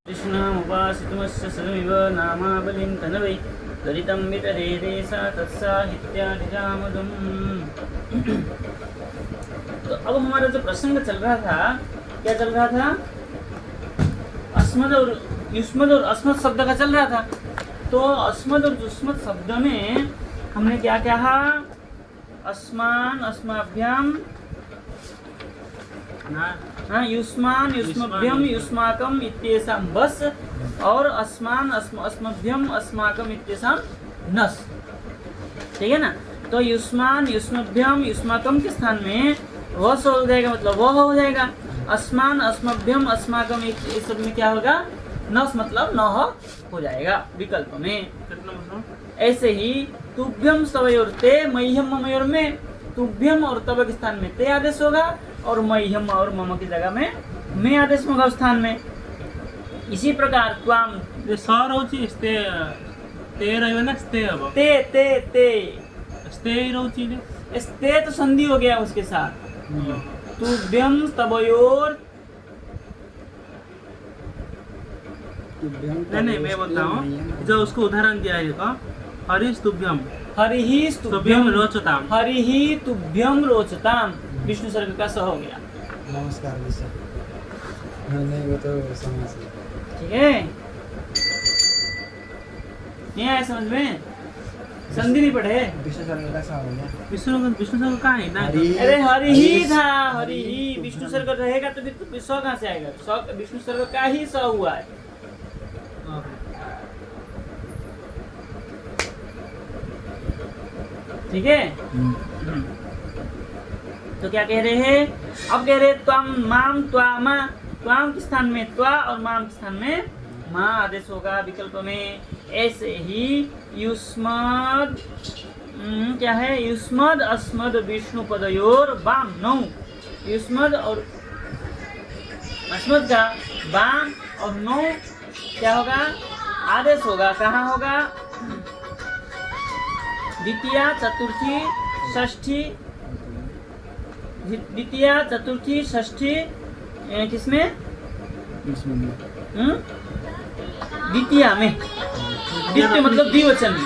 कृष्णमुपासितुमस्य सदमिव नामावलिं तनवै ललितं वितरेदे सा तत्साहित्यादिजामदम्। तो अब हमारा जो प्रसंग चल रहा था, क्या चल रहा था? अस्मद और युष्मद और अस्मद शब्द का चल रहा था। तो अस्मद और युष्मद शब्द में हमने क्या कहा? अस्मान, अस्माभ्याम, हाँ, युष्मान, युष्मभ्यम, युष्माकम इत्येषां बस, और अस्मान, अस्मभ्यम, अस्माकम इत्येषां नस। ठीक है ना? तो युष्मान, युष्मभ्यम, युष्माकम के स्थान में वस हो जाएगा, मतलब वह हो जाएगा। अस्मान, अस्मभ्यम, अस्माकम इस सब में क्या होगा? नस, मतलब न हो जाएगा विकल्प में। ऐसे ही तुभ्यम स्तवयोर ते, मह्यम ममयोर में, तुभ्यम और तब के स्थान में ते आदेश होगा, और मह्यम और मम की जगह में मैं आदेश होगा उस स्थान में। इसी प्रकार त्वाम सर होची स्ते ते रहबे ना, स्ते अब ते ते ते स्ते ही रहची ने, स्ते तो संधि हो गया उसके साथ। तुभ्यम स्तवयोर, नहीं मैं बताऊं, जो उसको उदाहरण दिया है तो हरीश तुभ्यम, हरिहि तुभ्यम रोचताम, हरिहि तुभ्यम रोचताम, विष्णु सर्ग का स हो गया। नमस्कार विष्णु। नहीं वो तो समझ गए। ठीक है, नहीं आया समझ में? संधि नहीं पढ़े? विष्णु सर्ग का सा हो गया। विष्णु सर्ग कहाँ है ना? अरे हरि ही था, हरि ही। विष्णु सर्ग रहेगा तो फिर स कहाँ से आएगा? स विष्णु सर्ग का ही स हुआ है। ठीक है। तो क्या कह रहे हैं? अब कह रहे त्वम माम त्वामा, त्वाम के स्थान में त्वा और माम के स्थान में माँ आदेश होगा विकल्प में। ऐसे ही युष्मद, क्या है? युष्मद अस्मद विष्णु पदयोर वाम नौ, युष्मद और अस्मद का वाम और नौ क्या होगा? आदेश होगा। कहाँ होगा? द्वितीया, चतुर्थी, षष्ठी, द्वितीया, चतुर्थी, षष्ठी, किसमें? द्वितीया में, द्वितीय मतलब द्विवचन में।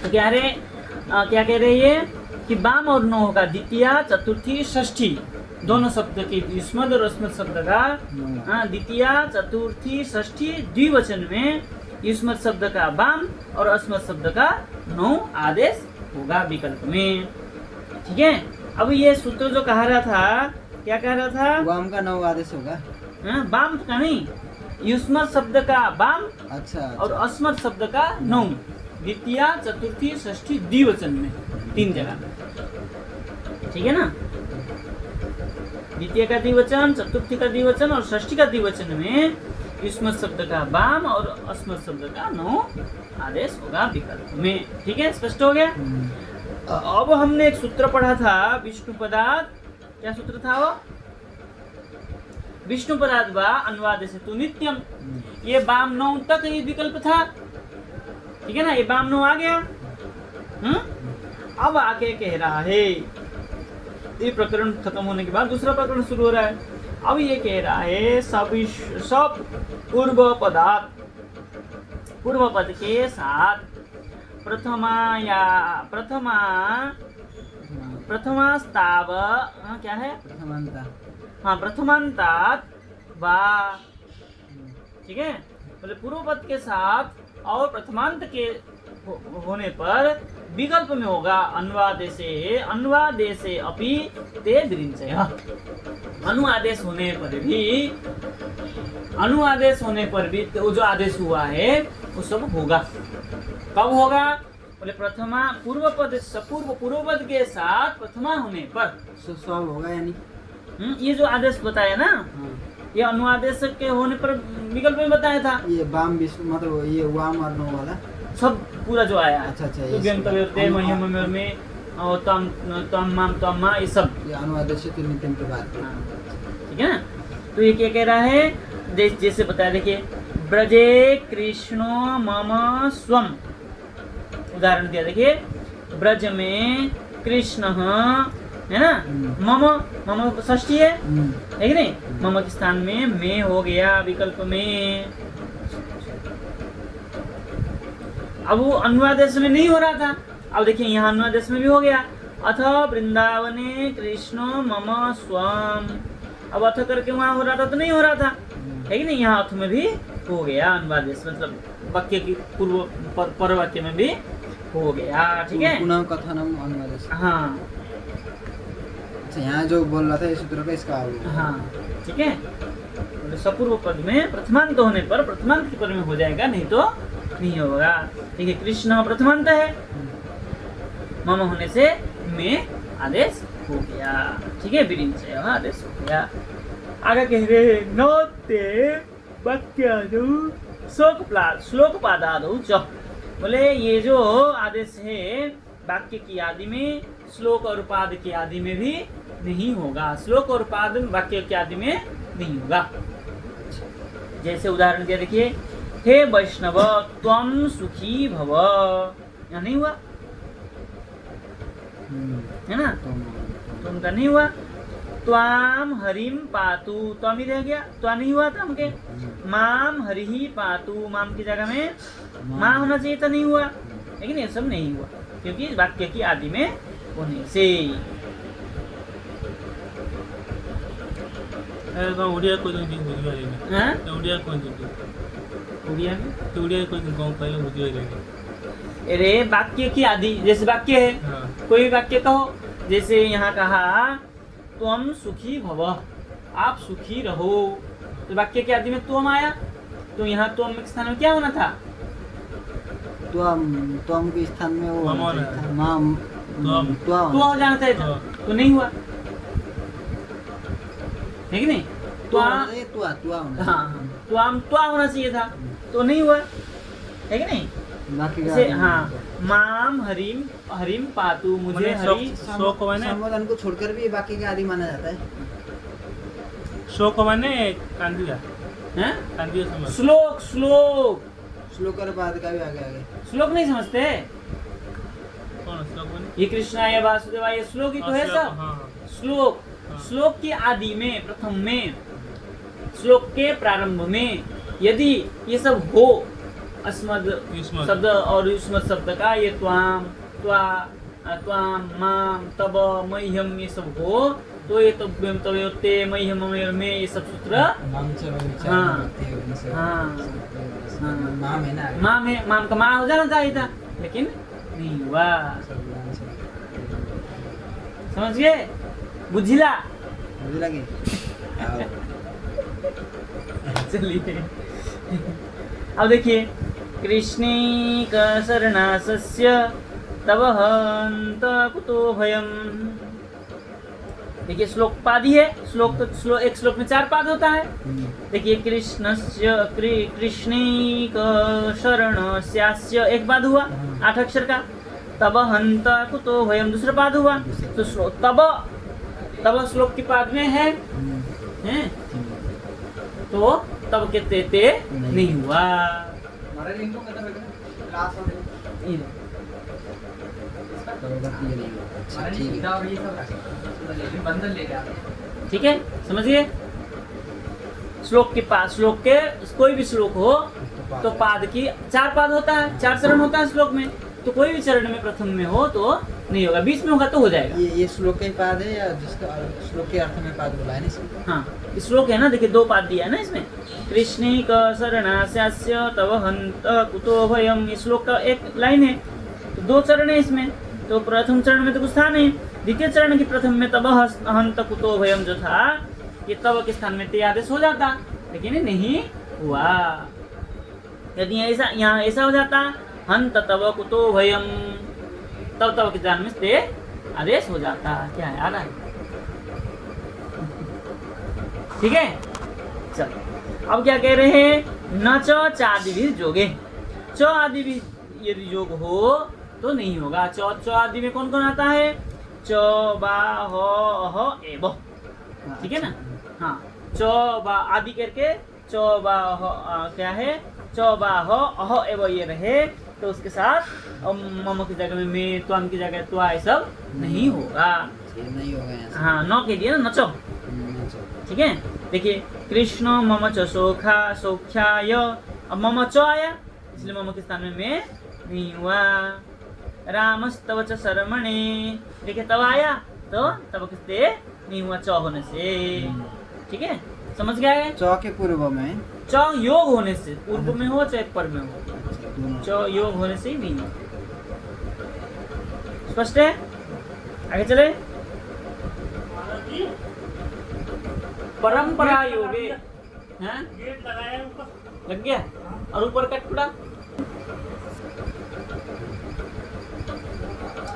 तो क्या कह रहे हैं कि वाम और नौ होगा द्वितीया, चतुर्थी, षष्ठी, दोनों शब्द के युष्मद और अस्मद शब्द का द्वितीया, चतुर्थी, षष्ठी द्विवचन में युष्मद शब्द का वाम और अस्मद शब्द का नौ आदेश होगा विकल्प में। ठीक है। अब ये सूत्र जो कह रहा था, क्या कह रहा था? वाम का नौ आदेश होगा। वाम का नहीं, युष्मद शब्द का वाम, अच्छा। और अस्मद शब्द का नौ, द्वितीया, चतुर्थी, षष्ठी द्विवचन में, 3 जगह। ठीक है ना? द्वितीय का द्विवचन, चतुर्थी का द्विवचन और षष्ठी का द्विवचन में युष्मद शब्द का वाम और अस्मद शब्द का नौ आदेश होगा विकल्प में। ठीक है, स्पष्ट हो गया? अब हमने एक सूत्र पढ़ा था विष्णु पदार्थ, क्या सूत्र था वो? विष्णु पदार्थ वा अनुवादेश तु नित्यम। ये वाम नौ तक ये विकल्प था। ठीक है ना? ये वाम नौ आ गया। अब आके कह रहा है, ये प्रकरण खत्म होने के बाद दूसरा प्रकरण शुरू हो रहा है। अब ये कह रहा है सब पूर्व पदार्थ, पूर्व पद के साथ प्रथमास्ताव, क्या है? प्रथमांता। हाँ, प्रथमांतात वा। ठीक है, बोले पूर्व पद के साथ और प्रथमांत के होने पर विकल्प में होगा अनुवादेशे, अनुवादेशे अपि ते दृञ्चय। अनुआदेश होने पर भी तो जो आदेश हुआ है वो सब होगा। कब होगा? बोले प्रथमा पूर्व पद के साथ प्रथमा होने पर सब होगा यानी। ये जो आदेश बताया ना, ये अनुआदेश के होने पर विकल्प में बताया था। ये वाम विष्णु मतलब ये वाम और नौ वाला सब पूरा जो आया। अच्छा। तो व्यंतव्य महिम में और तम मा, ये सब ये अनुवादेश तो नित्यम के बाद। ठीक है ना? तो ये क्या कह रहा है? जैसे बताया, देखिए, ब्रजे कृष्णो मम स्वम, उदाहरण दिया। देखिए, ब्रज में कृष्ण है ना। मम, मम षष्ठी है कि नहीं। मम के स्थान में मैं हो गया विकल्प में। अब वो अनुवादेश में नहीं हो रहा था, अब देखिए यहाँ अनुवादेश में भी हो गया। अथ वृंदावने कृष्ण मम स्वम, अब अथ करके वहाँ हो रहा था तो नहीं हो रहा था, है कि नहीं। यहाँ अथ में भी हो गया अनुवादेश, मतलब वाक्य की पूर्व पर वाक्य में भी हो गया, ठीक है। पुनः कथनम अनुवादेश। हाँ अच्छा, यहाँ जो बोल रहा था इस सूत्र का इसका हो गया। हाँ, ठीक है। तो सपूर्व पद में प्रथमांत होने पर प्रथमांत के पद में हो जाएगा, नहीं तो नहीं होगा। ठीक है, कृष्ण प्रथमांत है, मम होने से में आदेश हो गया, ठीक है। विरिंचय आदेश हो गया। आगे कह रहे नोते वाक्यादौ श्लोकपादादौ च, बोले ये जो आदेश है वाक्य की आदि में, श्लोक और पाद की आदि में भी नहीं होगा। श्लोक और पाद वाक्य की आदि में नहीं होगा। जैसे उदाहरण क्या देखिए, हे वैष्णव त्वम सुखी भव, यहाँ नहीं हुआ है ना, तुम का नहीं हुआ। त्वाम हरिम पातु, त्वम ही रह गया, त्वा नहीं हुआ था हमके। माम हरिही पातु, माम की जगह में माँ होना चाहिए था, नहीं हुआ, लेकिन ये सब नहीं हुआ क्योंकि वाक्य की आदि में होने से। ओडिया कोई नहीं बुझिया हाँ? ओडिया कोई नहीं उड़िया में ओडिया कोई गाँव पहले बुझिया नहीं। अरे वाक्य की आदि, जैसे वाक्य है, हाँ कोई भी वाक्य कहो, जैसे यहाँ कहा तुम सुखी भव, आप सुखी रहो, तो वाक्य की आदि में तुम आया, तो यहाँ तुम के स्थान में क्या होना था, त्वम के स्थान में वो मम होना होना चाहिए था। माम त्वम। त्वा तो हो जाना चाहिए था, तो नहीं हुआ, है कि नहीं। त्वा होना हाँ, त्वाम त्वा होना चाहिए था, तो नहीं हुआ, है कि नहीं। बाकी जैसे हाँ, माम हरिम हरिम पातु, मुझे हरि शोक माने संबोधन को छोड़कर भी बाकी के आदि माना जाता है। शोक माने कांदिया हैं? कांदिया समझ। श्लोक श्लोक श्लोक और बाद का भी आगे श्लोक नहीं समझते, कौन श्लोक माने? ये कृष्णाय वासुदेवाय, ये श्लोक ही तो है सब। हाँ श्लोक, हाँ। श्लोक की आदि में, प्रथम में, श्लोक के प्रारंभ में यदि ये सब हो, अस्मद युष्मद्। शब्द और युष्मद् शब्द का, ये त्वाम त्वा त्वाम माम तब मह्यम, ये सब हो, तो ये तव्यम तवयोते मह्यम ममेर में, ये सब सूत्र नाम से हाँ। हाँ। नाम है ना, माम है, माम का माँ हो जाना चाहिए था, लेकिन नहीं हुआ। समझ गए, बुझिला। मुझे लगे चलिए अब देखिए, कृष्णी का शरणासस्य तब हंत कुतो भयम। देखिए श्लोक पादी है, श्लोक तो एक श्लोक में 4 पाद होता है। देखिए कृष्णस्य कृष्णी का शरणस्यास्य एक पाद हुआ 8 अक्षर का। तब हंत कुतो भयम दूसरा पाद हुआ। तो श्लोक तब श्लोक के पाद में है, हैं? तो तब के ते नहीं हुआ। ठीक है, समझिए। श्लोक के पाद, श्लोक के कोई भी श्लोक हो तो पाद की 4 पाद होता है, 4 चरण होता है श्लोक में। तो कोई भी चरण में प्रथम में हो तो नहीं होगा, बीच में होगा तो हो जाएगा। ये श्लोक के पाद है या जिसका श्लोक के अर्थ में पाद बोला है ना इसमें? हाँ, श्लोक है ना, देखिए 2 पाद दिया है ना इसमें। कृष्णी का शरणास्यास्य तव हंत कुतो भयम, ये श्लोक का एक लाइन है, तो 2 चरण है इसमें। तो प्रथम चरण में तो कुछ था नहीं, द्वितीय चरण की प्रथम में तब हंत कुतो भयम जो था, ये तब के स्थान में ते आदेश हो जाता, लेकिन ये नहीं हुआ। यदि ऐसा यहाँ ऐसा हो जाता हंत तब कुतो भयम, तब के स्थान में ते आदेश हो जाता। क्या है, आ रहा है? ठीक है, चलो अब क्या कह रहे हैं, न च चादि भी जोगे। च आदि भी यदि योग हो तो नहीं होगा। च आदि में कौन कौन आता है, च बा ह एव, ठीक है ना। हाँ, च बा आदि करके च बा क्या है, च बा ह एव ये रहे तो उसके साथ मम की जगह में त्वाम की जगह त्वा, ये सब नहीं होगा। ये नहीं होगा यहाँ से। हाँ, न के लिए ना नचो, अच्छा। ठीक है। देखिए कृष्ण मम च सौखा सौख्याय, अब मम च आया इसलिए मम के स्थान में मैं नहीं हुआ। रामस्तव च शरमणे, देखिए तब आया तो तब किससे नहीं हुआ, च होने से, ठीक है, समझ गया है। च के पूर्व में च योग होने से, पूर्व में हो चाहे पर में हो, अच्छा, दोनों। च योग होने से ही नहीं हो। स्पष्ट है, आगे चले। परंपरा योगे, हैं? लग गया, और ऊपर कट पड़ा।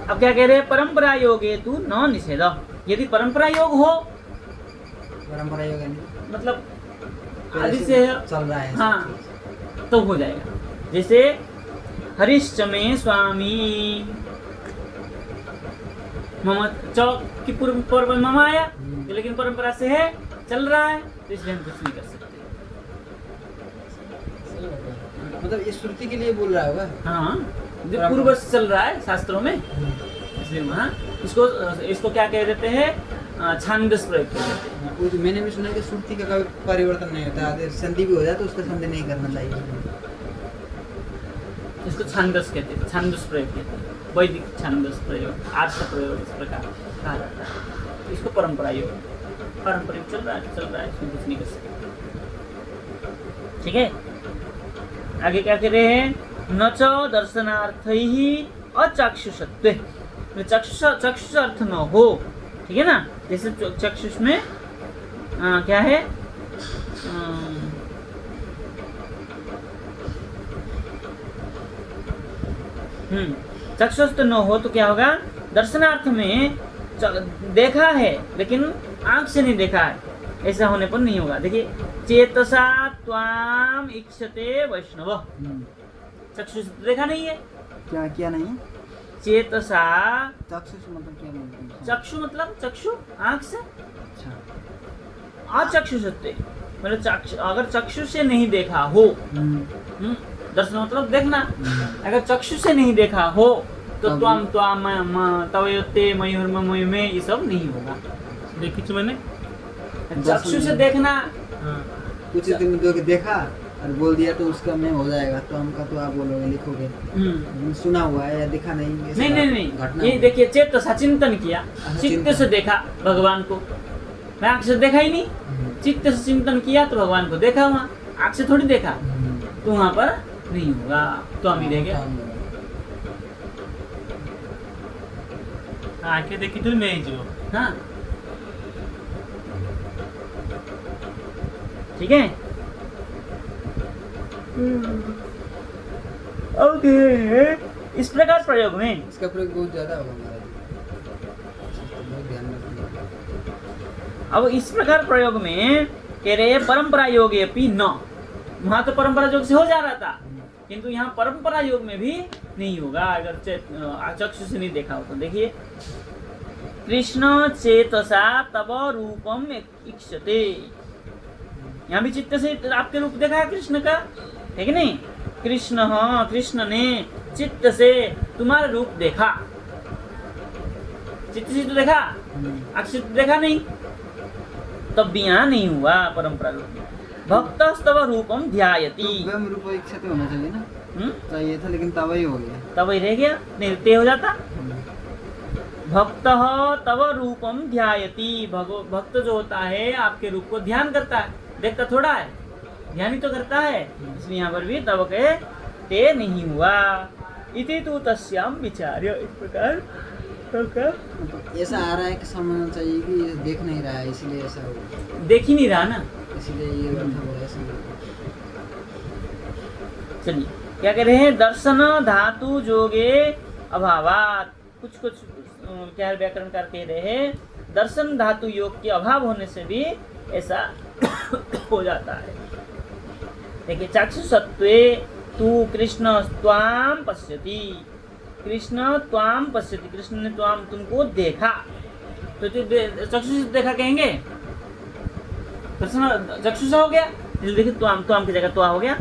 अब क्या कह रहे हैं, परंपरा योगे तू न निषेध, यदि परंपरा योग हो परंपरा योग है, मतलब पहले आदि से से, चल रहा है। हाँ, तो हो जाएगा। जैसे हरिश्च में स्वामी, मम च की पूर्व में मम आया, लेकिन परंपरा से है, चल रहा है, तो इसलिए हम कुछ नहीं कर सकते। मतलब ये श्रुति के लिए बोल रहा होगा। हाँ, जो पूर्व से चल रहा है शास्त्रों में, इसलिए वहाँ इसको क्या कह देते हैं, छांदस प्रयोग कह देते हैं। वो जो मैंने भी सुना कि श्रुति का कभी परिवर्तन नहीं होता, अगर संधि भी हो जाए तो उसका संधि नहीं करना चाहिए। इसको छांदस कहते हैं, छांदस प्रयोग कहते हैं, वैदिक छांदस प्रयोग, आर्ष प्रयोग, इस प्रकार कहा जाता है। इसको परंपरा योग, पारंपरिक चल रहा है, इसमें कुछ नहीं कर सकते, ठीक है। आगे क्या कह रहे हैं, न च दर्शनार्थ ही अचाक्षुषत्वे, चक्षुष अर्थ न हो, ठीक है ना। जैसे चक्षुष में क्या है, चक्षुष तो न हो तो क्या होगा, दर्शनार्थ में देखा है लेकिन आंख से नहीं देखा है, ऐसा होने पर नहीं होगा। देखिए चेतसा त्वाम इक्षते वैष्णव, चक्षुष देखा नहीं है, क्या क्या नहीं है? चेतसा, चक्षुष मतलब क्या बोलते हैं? चक्षु मतलब चक्षु आंख से, अच्छा। अचक्षुषते मतलब चक्षु, अगर चक्षु से नहीं देखा हो, दर्शन मतलब देखना, अगर चक्षु से नहीं देखा हो तो त्वाम त्वाम तवयोते मयूर में ये सब नहीं होगा। देखी थी मैंने, चक्षु से देखना, कुछ दिन देखा और बोल दिया तो उसका में हो जाएगा, तो हमका तो आप बोलोगे, लिखोगे सुना हुआ है या देखा नहीं? नहीं, ये देखिए चेतसा, चिंतन किया, चित्त से देखा भगवान को, मैं आँख से देखा ही नहीं, चित्त से चिंतन किया तो भगवान को देखा, वहाँ आँख से थोड़ी देखा, तो वहाँ पर नहीं होगा, तो हम ही रह गया। आंखें देखी तो नहीं जो, हाँ, ठीक है। ओके, इस प्रकार प्रयोग में, इसका प्रयोग बहुत ज्यादा होगा महाराज, बहुत ध्यान रखना। अब इस प्रकार प्रयोग में कह रहे हैं परंपरा योगे अपि न, वहां तो परंपरा योग से हो जा रहा था, किंतु यहाँ परंपरा योग में भी नहीं होगा अगर चक्षु से नहीं देखा हो तो। देखिए कृष्ण चेतसा तब रूपम इक्षते, यहाँ भी चित्त से आपके रूप देखा है कृष्ण का, है कि नहीं। कृष्ण, हाँ, कृष्ण ने चित्त से तुम्हारा रूप देखा, चित्त से तो देखा, अक्षर देखा नहीं, तब भी यहाँ नहीं हुआ परंपरा रूप में। भक्त स्तव रूपम ध्यायति, तो रूप इच्छा होना चाहिए ना, चाहिए था लेकिन तब ही हो गया, तब ही रह गया, नहीं ते हो जाता। भक्त तव रूपम ध्यायति, भक्त जो होता है आपके रूप को ध्यान करता है, देखता थोड़ा है, ध्यान ही तो करता है, इसलिए यहाँ पर भी तब के ते नहीं हुआ। इति तु तस्याम विचार्य, इस प्रकार ऐसा आ रहा है कि समझना चाहिए कि ये देख नहीं रहा है इसलिए ऐसा हो, देख ही नहीं रहा ना, इसलिए ये बैठा हुआ है ऐसा। चलिए क्या कह रहे हैं, दर्शन धातु जोगे अभावात, कुछ क्या व्याकरणकार कह रहे हैं दर्शन धातु योग के अभाव होने से भी ऐसा हो जाता है। देखिए चाक्षुषत्वे तू कृष्ण त्वाम पश्यति, कृष्ण त्वाम पश्यति, कृष्ण ने त्वाम तुमको देखा, तो चक्षु से देखा कहेंगे, कृष्ण चक्षु से हो गया, देखिए त्वाम, त्वाम की जगह त्वा हो गया,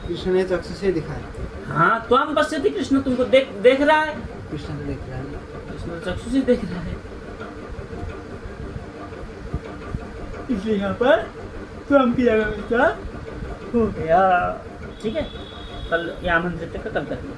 कृष्ण ने चक्षु से दिखाया। हाँ, त्वाम पश्यति, कृष्ण तुमको देख रहा है, कृष्ण तो देख रहा है, कृष्ण चक्षु से देख रहा है, इसलिए यहाँ पर त्वम की जगह में क्या हो गया। ठीक है, कल यहाँ मंत्र का कल करेंगे।